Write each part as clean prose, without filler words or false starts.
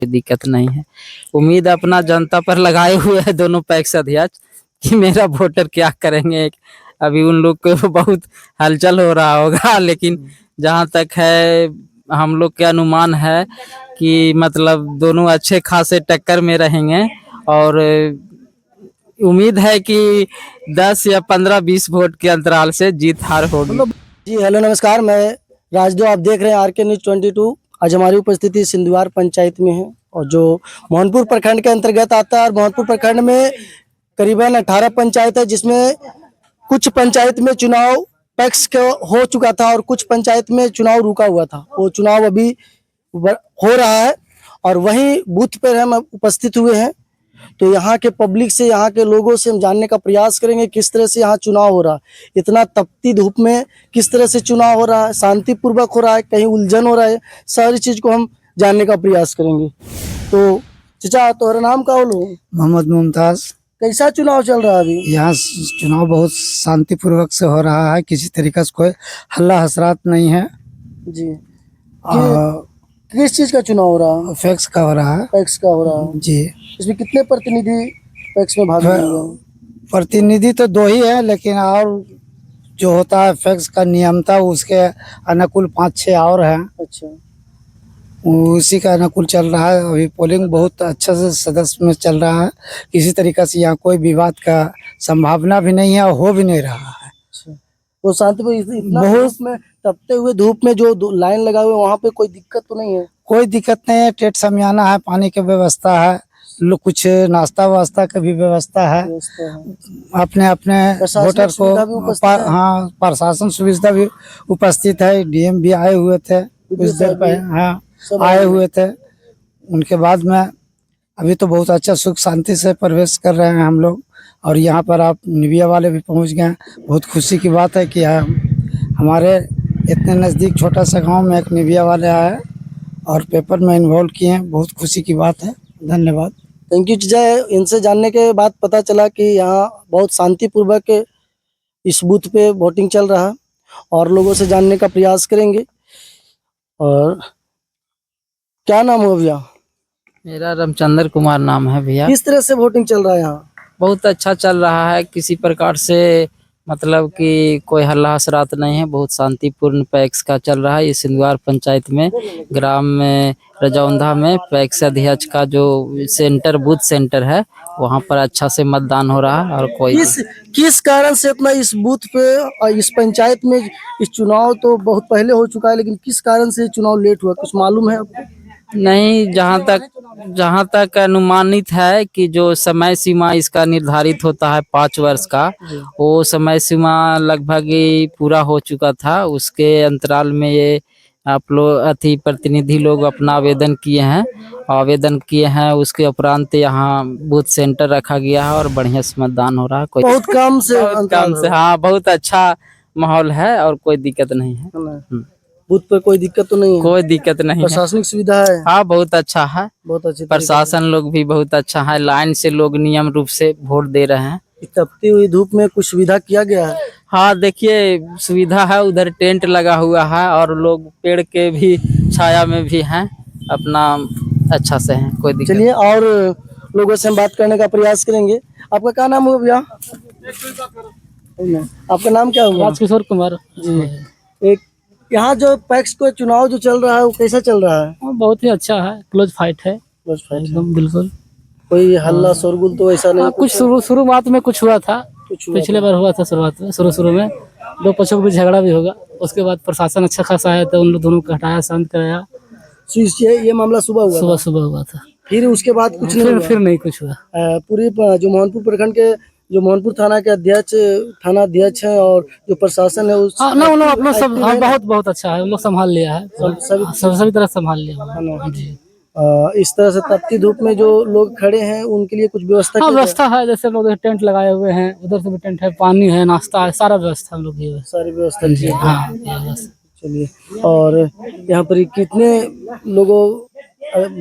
दिक्कत नहीं है। उम्मीद अपना जनता पर लगाए हुए है दोनों पैक्स अध्यक्ष कि मेरा वोटर क्या करेंगे। अभी उन लोग को बहुत हलचल हो रहा होगा, लेकिन जहाँ तक है हम लोग के अनुमान है कि मतलब दोनों अच्छे खासे टक्कर में रहेंगे और उम्मीद है कि 10 या 15-20 वोट के अंतराल से जीत हार होगी। जी हेलो नमस्कार, मैं राजदो, आप देख रहे हैं आरके न्यूज़ 22। आज हमारी उपस्थिति सिंधुवार पंचायत में है और जो मोहनपुर प्रखंड के अंतर्गत आता है। और मोहनपुर प्रखंड में करीबन 18 पंचायत है, जिसमें कुछ पंचायत में चुनाव पैक्स का हो चुका था और कुछ पंचायत में चुनाव रुका हुआ था। वो चुनाव अभी हो रहा है और वहीं बूथ पर हम उपस्थित हुए हैं। तो यहाँ के पब्लिक से, यहाँ के लोगों से हम जानने का प्रयास करेंगे किस तरह से यहाँ चुनाव हो रहा है। इतना तपती धूप में किस तरह से चुनाव हो रहा है, शांतिपूर्वक हो रहा है, कहीं उलझन हो रहा है, सारी चीज को हम जानने का प्रयास करेंगे। तो चाचा, तुम्हारा नाम क्या बोलो? मोहम्मद मुमताज। कैसा चुनाव चल रहा है अभी? यहाँ चुनाव बहुत शांतिपूर्वक से हो रहा है, किसी तरीके से कोई हल्ला हसरात नहीं है जी। किस चीज का चुनाव हो रहा है? फैक्स का हो रहा है। पैक्स का हो रहा है जी। इसमें कितने प्रतिनिधि पैक्स में भाग रहे हैं? प्रतिनिधि तो 2 ही है, लेकिन और जो होता है फैक्स का नियमता उसके अनुकूल 5-6 और हैं। अच्छा, उसी का अनुकूल चल रहा है। अभी पोलिंग बहुत अच्छा से सदस्य में चल रहा है, किसी तरीके से यहाँ कोई विवाद का संभावना भी नहीं है और हो भी नहीं रहा है। तो शांति में इतना बहुत में तपते हुए धूप में जो लाइन लगा हुए वहाँ पे कोई दिक्कत तो नहीं है? कोई दिक्कत नहीं है, टेट समियाना है, पानी की व्यवस्था है, कुछ नाश्ता वास्ता की भी व्यवस्था है। अपने अपने वोटर को हाँ प्रशासन सुविधा भी उपस्थित है। डीएम भी आए हुए थे कुछ देर पहले, हाँ आए हुए थे। उनके बाद में अभी तो बहुत अच्छा सुख शांति से प्रवेश कर रहे हैं हम लोग। और यहाँ पर आप निविया वाले भी पहुँच गए। बहुत खुशी की बात है कि हमारे इतने नज़दीक छोटा सा गांव में एक निविया वाले आए और पेपर में इन्वॉल्व किए हैं। बहुत खुशी की बात है। धन्यवाद। थैंक यू चाचा। इनसे जानने के बाद पता चला कि यहाँ बहुत शांतिपूर्वक इस बूथ पे वोटिंग चल रहा है और लोगों से जानने का प्रयास करेंगे। और क्या नाम हो भैया? मेरा रामचंद्र कुमार नाम है भैया। किस तरह से वोटिंग चल रहा है यहाँ? बहुत अच्छा चल रहा है, किसी प्रकार से मतलब कि कोई हल्ला हसरात नहीं है। बहुत शांतिपूर्ण पैक्स का चल रहा है। ये सिंधुवार पंचायत में ग्राम में रजौंधा में पैक्स अध्यक्ष का जो सेंटर बूथ सेंटर है वहाँ पर अच्छा से मतदान हो रहा है। और कोई किस कारण से अपना इस बूथ पे और इस पंचायत में इस चुनाव तो बहुत पहले हो चुका है, लेकिन किस कारण से चुनाव लेट हुआ, कुछ मालूम है आपको? नहीं, जहाँ तक अनुमानित है कि जो समय सीमा इसका निर्धारित होता है 5 वर्ष का, वो समय सीमा लगभग ही पूरा हो चुका था। उसके अंतराल में ये आप लोग प्रतिनिधि लोग अपना आवेदन किए हैं। उसके उपरांत यहाँ बूथ सेंटर रखा गया है और बढ़िया से मतदान हो रहा है। कोई बहुत कम से हाँ बहुत अच्छा माहौल है और कोई दिक्कत नहीं है। बूथ पर कोई दिक्कत तो नहीं है? कोई दिक्कत नहीं है। प्रशासनिक सुविधा है? हाँ बहुत अच्छा है, बहुत अच्छी। प्रशासन लोग भी बहुत अच्छा है। लाइन से लोग नियम रूप से वोट दे रहे हैं। तपती हुई धूप में कुछ सुविधा किया गया है? हाँ देखिए, सुविधा है, उधर टेंट लगा हुआ है और लोग पेड़ के भी छाया में भी हैं, अपना अच्छा से हैं, कोई दिक्कत। चलिए और लोगों से हम बात करने का प्रयास करेंगे। आपका क्या नाम हुआ भैया? आपका नाम क्या हुआ? राजकिशोर कुमार जी। एक यहाँ जो पैक्स को चुनाव जो चल रहा है वो कैसा चल रहा है? बहुत ही अच्छा है, क्लोज फाइट है एकदम, बिल्कुल कोई हल्ला शोरगुल तो ऐसा नहीं? कुछ शुरुआत में कुछ हुआ था, पिछले बार हुआ था शुरुआत में, शुरू में 2 पक्षों के बीच झगड़ा भी होगा। उसके बाद प्रशासन अच्छा खासा है तो उन दोनों को हटाया, शांत कराया। ये मामला सुबह हुआ था। फिर उसके बाद कुछ नहीं हुआ? फिर नहीं कुछ हुआ। पूरी जो मोहनपुर प्रखंड के जो मोहनपुर थाना के थाना अध्यक्ष है और जो प्रशासन है उस अपना सब बहुत अच्छा है। उन लोग संभाल लिया है, सभी तरह संभाल लिया जी। इस तरह से तपती धूप में जो लोग खड़े हैं उनके लिए कुछ व्यवस्था है। जैसे लोग टेंट लगाए हुए हैं, उधर से भी टेंट है, पानी है, नाश्ता है, सारा व्यवस्था हम लोग की है। सारी व्यवस्था की है। हाँ। चलिए, और यहाँ पर कितने लोगों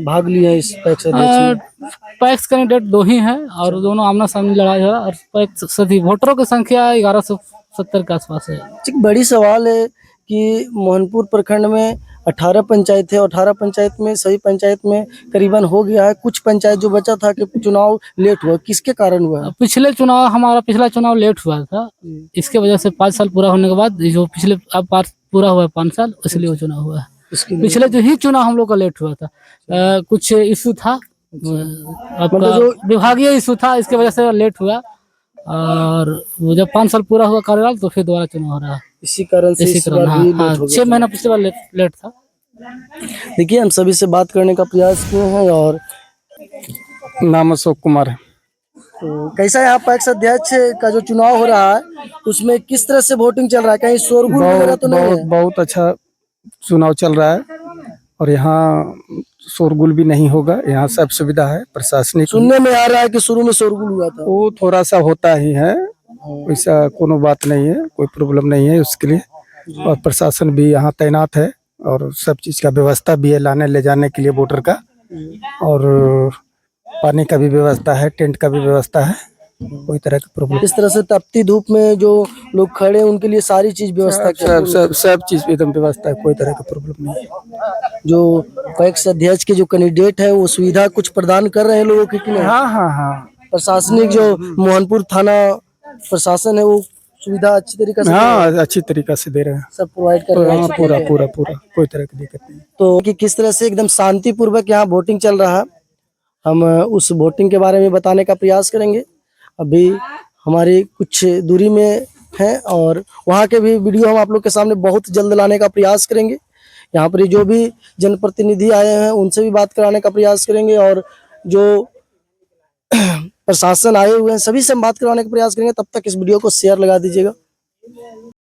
भाग लिया इस पैक्स अध्यक्ष? पैक्स कैंडिडेट 2 ही हैं और दोनों आमना सामने लड़ाई है। और पैक्स सभी वोटरों की संख्या 1170 के आसपास है। बड़ी सवाल है कि मोहनपुर प्रखंड में 18 पंचायत है, 18 पंचायत में सभी पंचायत में करीबन हो गया है। कुछ पंचायत जो बचा था कि चुनाव लेट हुआ, किसके कारण हुआ है? पिछला चुनाव लेट हुआ था, इसके वजह से 5 साल पूरा होने के बाद जो पिछले अब पूरा हुआ है 5 साल, इसलिए वो चुनाव हुआ है। इसके लिए पिछले जो ही चुनाव हम लोग का लेट हुआ था, कुछ इशू था, आपका जो विभागीय इशू था, इसके वजह से लेट हुआ। और वो जब 5 साल पूरा हुआ कार्यकाल तो फिर दोबारा चुनाव हो रहा है। इसी कारण से इसी इस कारण बार भी हाँ, लेट हो 6 गया। महीना पिछले बार लेट था। देखिए, हम सभी से बात करने का प्रयास किए हैं। और नाम अशोक कुमार है। तो कैसा यहाँ पैक्स अध्यक्ष का जो चुनाव हो रहा है उसमें किस तरह से वोटिंग चल रहा है? कहीं शोरगुल वगैरह तो नहीं है? बहुत अच्छा चुनाव चल रहा है और यहाँ शोरगुल भी नहीं होगा। यहाँ सब सुविधा है प्रशासनिक। सुनने में आ रहा है कि शुरू में शोरगुल हुआ था। वो थोड़ा सा होता ही है, वैसा कोनो बात नहीं है, कोई प्रॉब्लम नहीं है उसके लिए। और प्रशासन भी यहाँ तैनात है और सब चीज का व्यवस्था भी है, लाने ले जाने के लिए वोटर का। और पानी का भी व्यवस्था है, टेंट का भी व्यवस्था है, कोई तरह की प्रॉब्लम। इस तरह से तपती धूप में जो लोग खड़े हैं उनके लिए सारी चीज व्यवस्था सब चीज एकदम व्यवस्था है, कोई तरह की प्रॉब्लम नहीं है। जो पैक्स अध्यक्ष के जो कैंडिडेट है वो सुविधा कुछ प्रदान कर रहे हैं लोगों की कि नहीं? हाँ। प्रशासनिक जो मोहनपुर थाना प्रशासन है वो सुविधा अच्छी तरीके से हाँ, अच्छी तरीका से दे रहे हैं, सब प्रोवाइड कर रहे हैं। पूरा कोई तरह की दिक्कत नहीं। तो कि किस तरह से एकदम शांतिपूर्वक यहाँ वोटिंग चल रहा है, हम उस वोटिंग के बारे में बताने का प्रयास करेंगे। अभी हमारी कुछ दूरी में है और वहाँ के भी वीडियो हम आप लोग के सामने बहुत जल्द लाने का प्रयास करेंगे। यहाँ पर जो भी जनप्रतिनिधि आए हैं उनसे भी बात कराने का प्रयास करेंगे और जो प्रशासन आए हुए हैं सभी से हम बात करवाने का प्रयास करेंगे। तब तक इस वीडियो को शेयर लगा दीजिएगा।